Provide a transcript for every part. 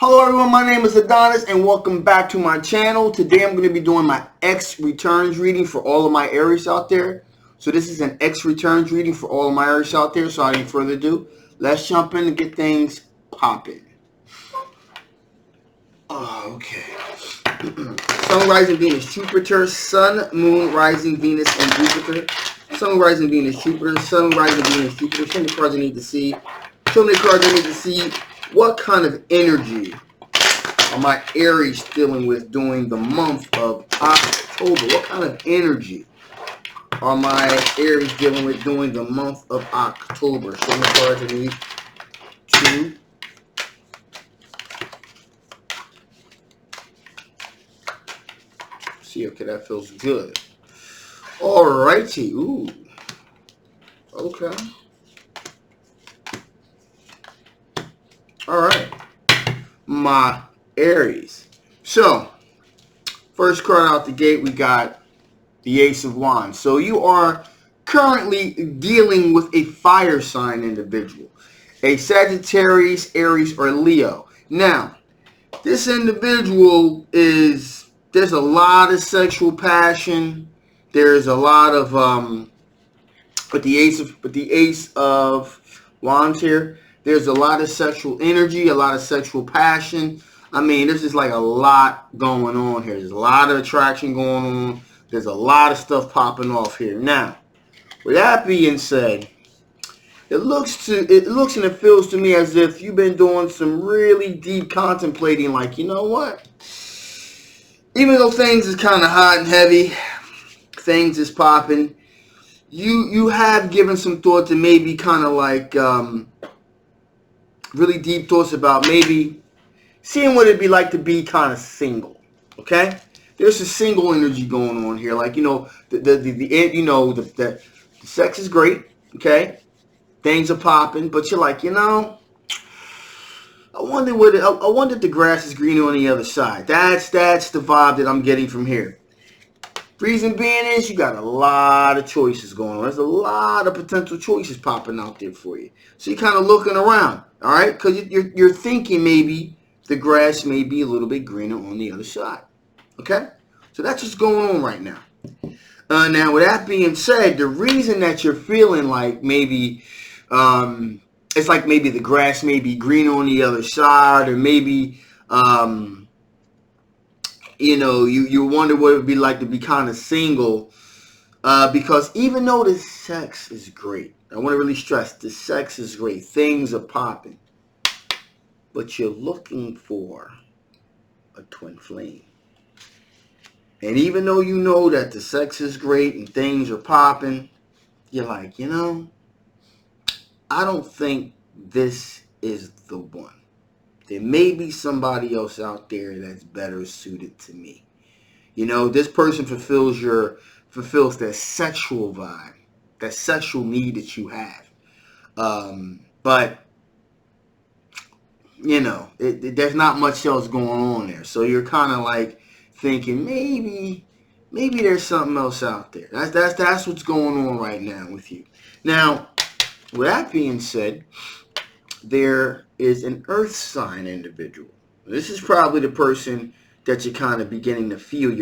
Hello everyone, my name is Adonis and welcome back to my channel. Today I'm going to be doing my X returns reading for all of my Aries out there. So this is an X returns reading for all of my Aries out there. So without any further ado, let's jump in and get things popping. Okay. Sun, rising Venus, Jupiter, Sun, Moon, rising Venus, and Jupiter. Sun, rising Venus, Jupiter, Sun, rising Venus, Jupiter. Show me the cards I need to see. Show me the cards I need to see. What kind of energy are my Aries dealing with during the month of October? What kind of energy are my Aries dealing with during the month of October? Show me the cards I need to see. Okay, that feels good. Alrighty. Ooh. Okay. Alright. My Aries. So, first card out the gate, we got the Ace of Wands. So you are currently dealing with a fire sign individual. A Sagittarius, Aries, or Leo. Now, this individual there's a lot of sexual passion. There's a lot of with the Ace of Wands here, there's a lot of sexual energy, a lot of sexual passion. I mean, there's just like a lot going on here. There's a lot of attraction going on. There's a lot of stuff popping off here. Now, with that being said, it looks and it feels to me as if you've been doing some really deep contemplating, like, you know what? Even though things is kind of hot and heavy, things is popping, you have given some thought to maybe kind of like really deep thoughts about maybe seeing what it'd be like to be kind of single. Okay, there's a single energy going on here. Like, you know, the sex is great. Okay, things are popping, but you're like, you know, I wonder if the grass is greener on the other side. That's the vibe that I'm getting from here. Reason being is you got a lot of choices going on. There's a lot of potential choices popping out there for you. So you're kind of looking around, all right? Because you're thinking maybe the grass may be a little bit greener on the other side, okay? So that's what's going on right now. Now, with that being said, the reason that you're feeling like maybe it's like maybe the grass may be greener on the other side, or maybe you know, you wonder what it would be like to be kind of single, because even though the sex is great, I want to really stress, the sex is great, things are popping, but you're looking for a twin flame. And even though you know that the sex is great and things are popping, you're like, you know, I don't think this is the one. There may be somebody else out there that's better suited to me. You know, this person fulfills that sexual vibe, that sexual need that you have. But you know, there's not much else going on there. So you're kind of like thinking maybe there's something else out there. That's what's going on right now with you. Now, with that being said, there is an earth sign individual. This is probably the person that you're kind of beginning to feel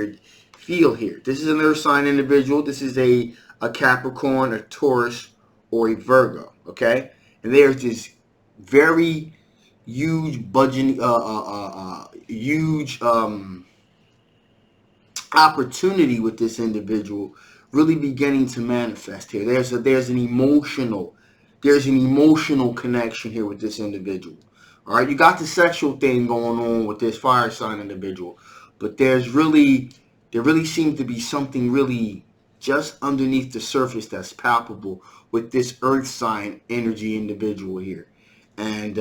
here. This is an earth sign individual. This is a Capricorn, a Taurus, or a Virgo. Okay, and there's this very huge huge opportunity with this individual really beginning to manifest here. There's an emotional connection here with this individual. All right, you got the sexual thing going on with this fire sign individual, but there really seems to be something really just underneath the surface that's palpable with this earth sign energy individual here. And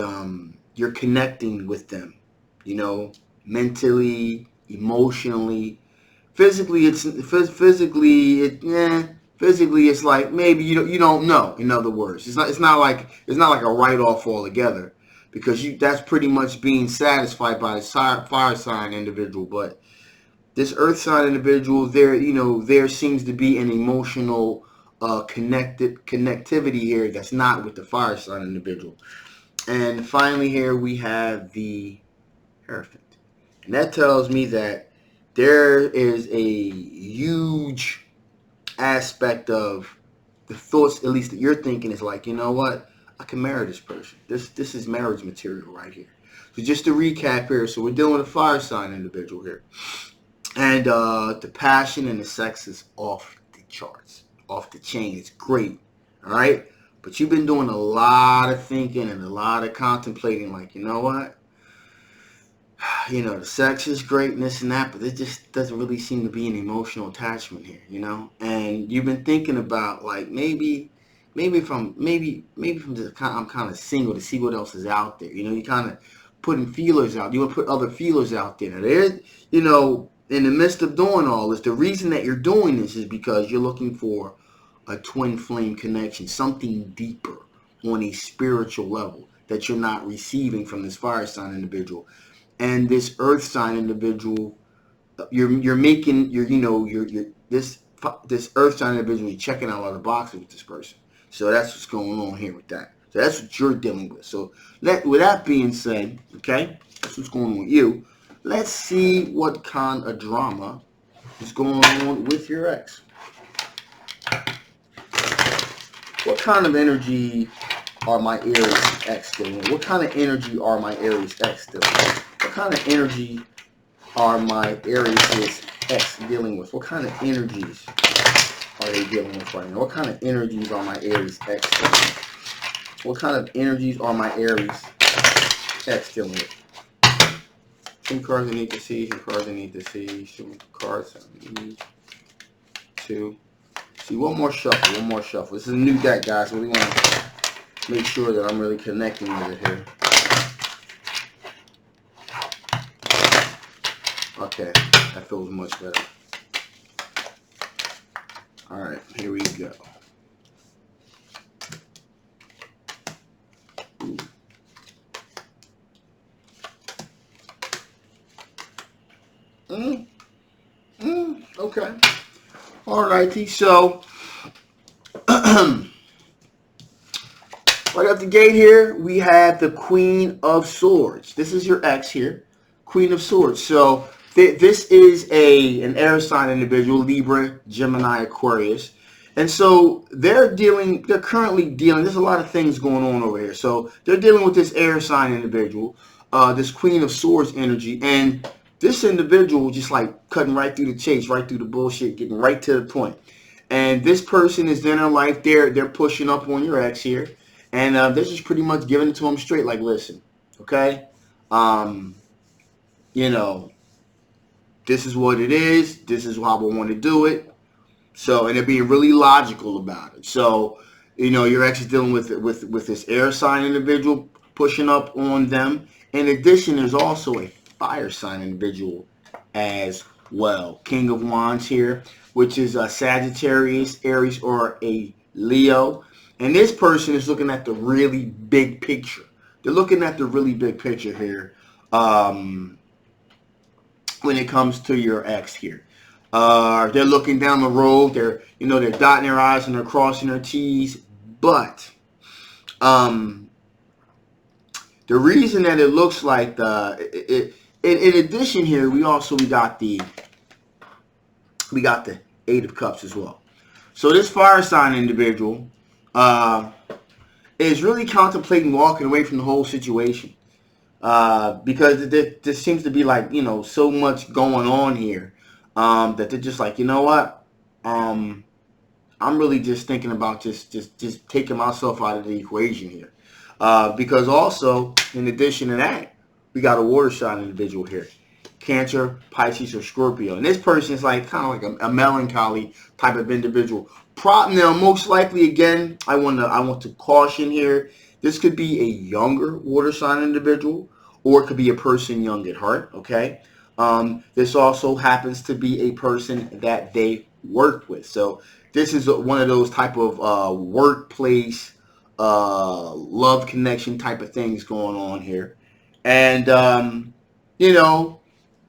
you're connecting with them, you know, mentally, emotionally. Physically, it's like maybe you don't know. In other words, it's not like a write off altogether, because that's pretty much being satisfied by the fire sign individual. But this earth sign individual, there seems to be an emotional connectivity here that's not with the fire sign individual. And finally, here we have the Perfect. And that tells me that there is a huge aspect of the thoughts, at least that you're thinking, is like, you know what? I can marry this person. This is marriage material right here. So just to recap here, so we're dealing with a fire sign individual here. And the passion and the sex is off the charts, off the chain. It's great, all right? But you've been doing a lot of thinking and a lot of contemplating, like, you know what? You know, the sex is great and this and that, but there just doesn't really seem to be an emotional attachment here, you know? And you've been thinking about, like, maybe from just I'm kind of single to see what else is out there. You know, you kind of putting feelers out. You want to put other feelers out there. Now, there, you know, in the midst of doing all this, the reason that you're doing this is because you're looking for a twin flame connection, something deeper on a spiritual level that you're not receiving from this fire sign individual. And this earth sign individual, you're making, this earth sign individual, you're checking out a lot of boxes with this person. So that's what's going on here with that. So that's what you're dealing with. So with that being said, okay, that's what's going on with you. Let's see what kind of drama is going on with your ex. What kind of energy are my Aries ex dealing with? What kind of energy are my Aries ex dealing with? What kind of energy are my Aries ex dealing with? What kind of energies are they dealing with right now? What kind of energies are my Aries ex dealing with? What kind of energies are my Aries ex dealing with? Some cards I need to see, some cards I need to see, some cards I need to see. One more shuffle. This is a new deck, guys, so we want to make sure that I'm really connecting with it here. Okay, that feels much better. Alright, here we go. Okay. Alrighty, so right out the gate here, we have the Queen of Swords. This is your ex here, Queen of Swords. So this is an air sign individual, Libra, Gemini, Aquarius. And so they're currently dealing, there's a lot of things going on over here. So they're dealing with this air sign individual, this Queen of Swords energy, and this individual just like cutting right through the chase, right through the bullshit, getting right to the point. And this person is in their life, they're pushing up on your ex here. And they're just pretty much giving it to him straight, like, listen, okay? You know, this is what it is. This is how I want to do it. So, and they're being really logical about it. So, you know, your ex is dealing with this air sign individual pushing up on them. In addition, there's also a fire sign individual as well. King of Wands here, which is a Sagittarius, Aries, or a Leo. And this person is looking at the really big picture. They're looking at the really big picture here when it comes to your ex here. They're looking down the road. They're dotting their I's and they're crossing their T's. But the reason that it looks like in addition here, we got the Eight of Cups as well. So this fire sign individual is really contemplating walking away from the whole situation because there seems to be like so much going on here that they're just like, you know what, I'm really just thinking about just taking myself out of the equation here because also in addition to that, we got a water sign individual here. Cancer, Pisces, or Scorpio. And this person is like kind of like a melancholy type of individual. Now, most likely, again, I want to caution here. This could be a younger water sign individual, or it could be a person young at heart, okay? This also happens to be a person that they work with. So this is one of those type of workplace love connection type of things going on here. And,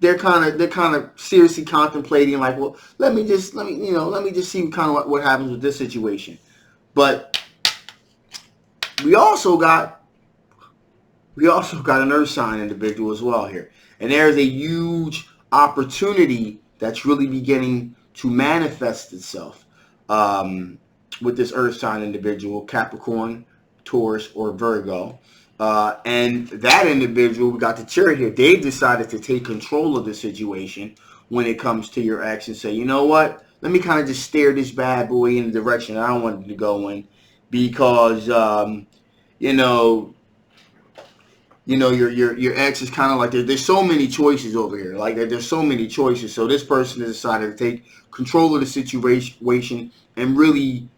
they're kind of seriously contemplating like, well, let me just see kind of what happens with this situation. But we also got we also got an earth sign individual as well here. And there's a huge opportunity that's really beginning to manifest itself with this earth sign individual, Capricorn, Taurus, or Virgo. And that individual, we got the Chariot here, they've decided to take control of the situation when it comes to your ex and say, you know what, let me kind of just steer this bad boy in the direction I don't want it to go in, because you know, your ex is kind of like, there's so many choices over here. Like, there's so many choices. So this person has decided to take control of the situation and really,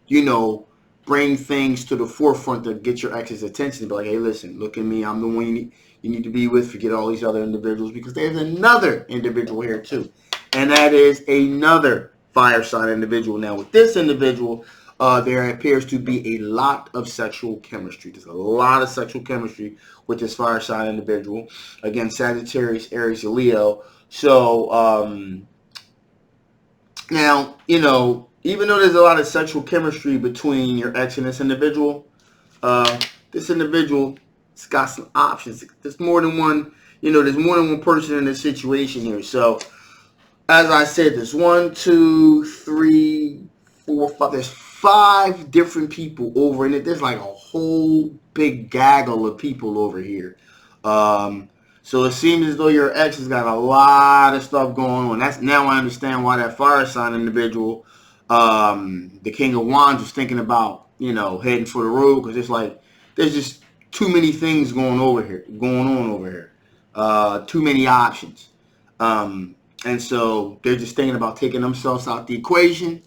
bring things to the forefront to get your ex's attention. Be like, hey, listen, look at me. I'm the one you need to be with. Forget all these other individuals, because there's another individual here too. And that is another fire sign individual. Now, with this individual, there appears to be a lot of sexual chemistry. There's a lot of sexual chemistry with this fire sign individual. Again, Sagittarius, Aries, or Leo. So, now, even though there's a lot of sexual chemistry between your ex and this individual has got some options. There's more than one, there's more than one person in this situation here. So, as I said, there's 1, 2, 3, 4, 5. There's 5 different people over in it. There's like a whole big gaggle of people over here. So it seems as though your ex has got a lot of stuff going on. Now I understand why that fire sign individual, the King of Wands, was thinking about, heading for the road, because it's like there's just too many things going on over here. Too many options. And so they're just thinking about taking themselves out the equation,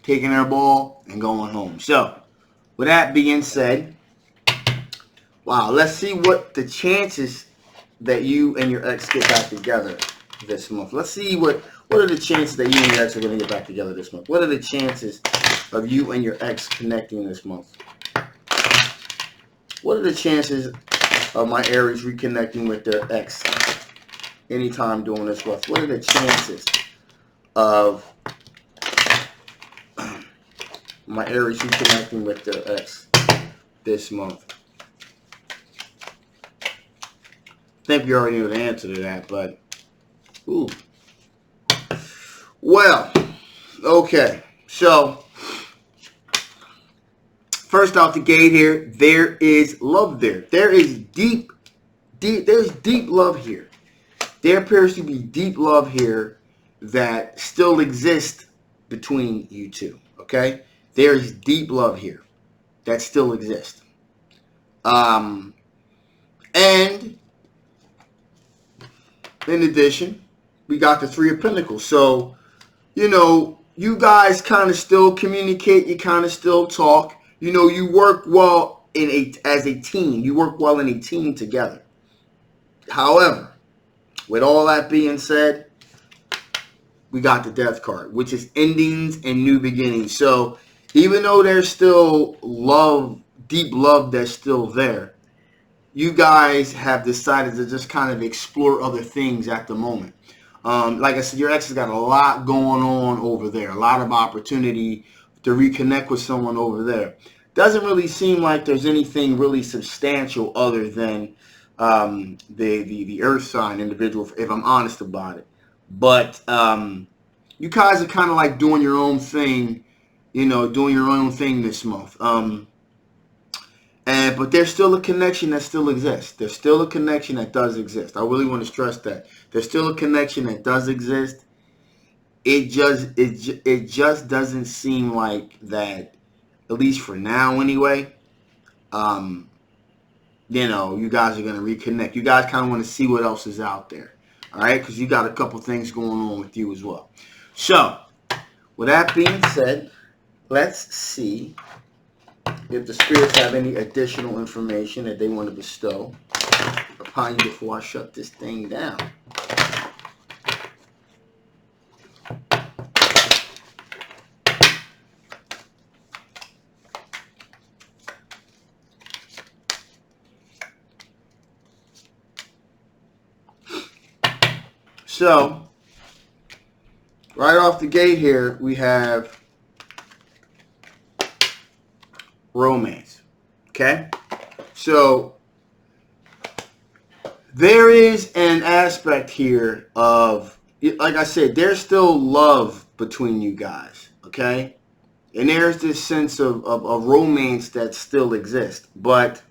taking their ball, and going home. So, with that being said, wow, let's see what the chances that you and your ex get back together this month. Let's see what are the chances that you and your ex are going to get back together this month. What are the chances of you and your ex connecting this month? What are the chances of my Aries reconnecting with their ex anytime during this month? What are the chances of my Aries reconnecting with their ex this month? I think we already know the answer to that, but ooh. Well, okay. So, first out the gate here, there is love there. There is there's deep love here. There appears to be deep love here that still exists between you two, okay? There's deep love here that still exists. And in addition, we got the 3 of Pentacles. So, you guys kind of still communicate. You kind of still talk. You work well as a team. You work well in a team together. However, with all that being said, we got the Death card, which is endings and new beginnings. So, even though there's still love, deep love that's still there, you guys have decided to just kind of explore other things at the moment. Like I said, your ex has got a lot going on over there, a lot of opportunity to reconnect with someone over there. Doesn't really seem like there's anything really substantial other than the Earth sign individual, if I'm honest about it. But you guys are kind of like doing your own thing, this month. But there's still a connection that still exists. There's still a connection that does exist. I really want to stress that. There's still a connection that does exist. It just doesn't seem like that, at least for now anyway. You guys are going to reconnect. You guys kind of want to see what else is out there. All right? Because you got a couple things going on with you as well. So, with that being said, let's see if the spirits have any additional information that they want to bestow upon you before I shut this thing down. So, right off the gate here, we have romance. Okay? So, There is an aspect here of, like I said, there's still love between you guys, okay? And there's this sense of romance that still exists. But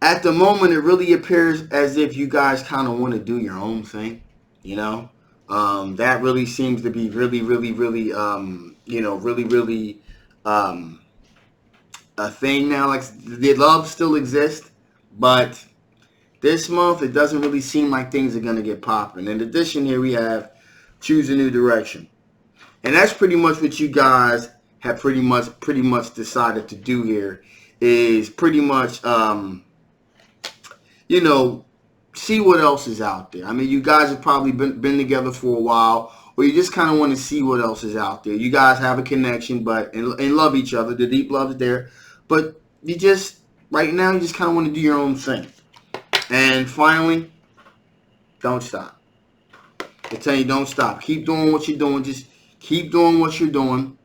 at the moment, it really appears as if you guys kind of want to do your own thing, you know? That really seems to be really, really, really, really, really a thing now. Like, the love still exists, but this month, it doesn't really seem like things are going to get popping. In addition, here we have choose a new direction. And that's pretty much what you guys have pretty much decided to do here, is pretty much, see what else is out there. I mean, you guys have probably been together for a while, or you just kind of want to see what else is out there. You guys have a connection, and love each other. The deep love is there. But you just, right now, you just kind of want to do your own thing. And finally, don't stop. I tell you, don't stop. Keep doing what you're doing. Just keep doing what you're doing.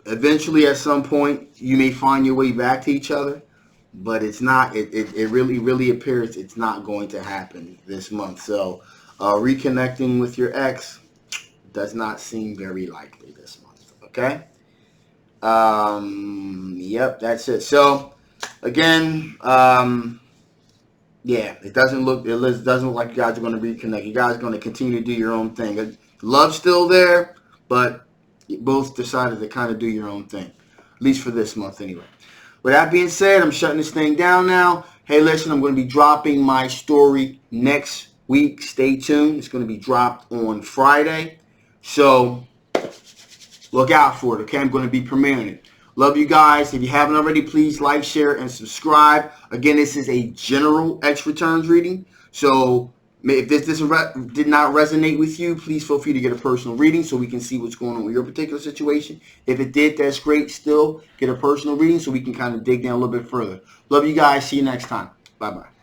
Eventually at some point, you may find your way back to each other. But it's not, it really, really appears it's not going to happen this month. So reconnecting with your ex does not seem very likely this month. Okay? Yep, that's it. So again, it doesn't look like you guys are going to reconnect. You guys are going to continue to do your own thing. Love's still there, but you both decided to kind of do your own thing, at least for this month anyway. With that being said, I'm shutting this thing down now. Hey, listen, I'm going to be dropping my story next week. Stay tuned. It's going to be dropped on Friday. So look out for it, okay? I'm going to be premiering it. Love you guys. If you haven't already, please like, share, and subscribe. Again, this is a general X returns reading. So if this did not resonate with you, please feel free to get a personal reading so we can see what's going on with your particular situation. If it did, that's great. Still, get a personal reading so we can kind of dig down a little bit further. Love you guys. See you next time. Bye-bye.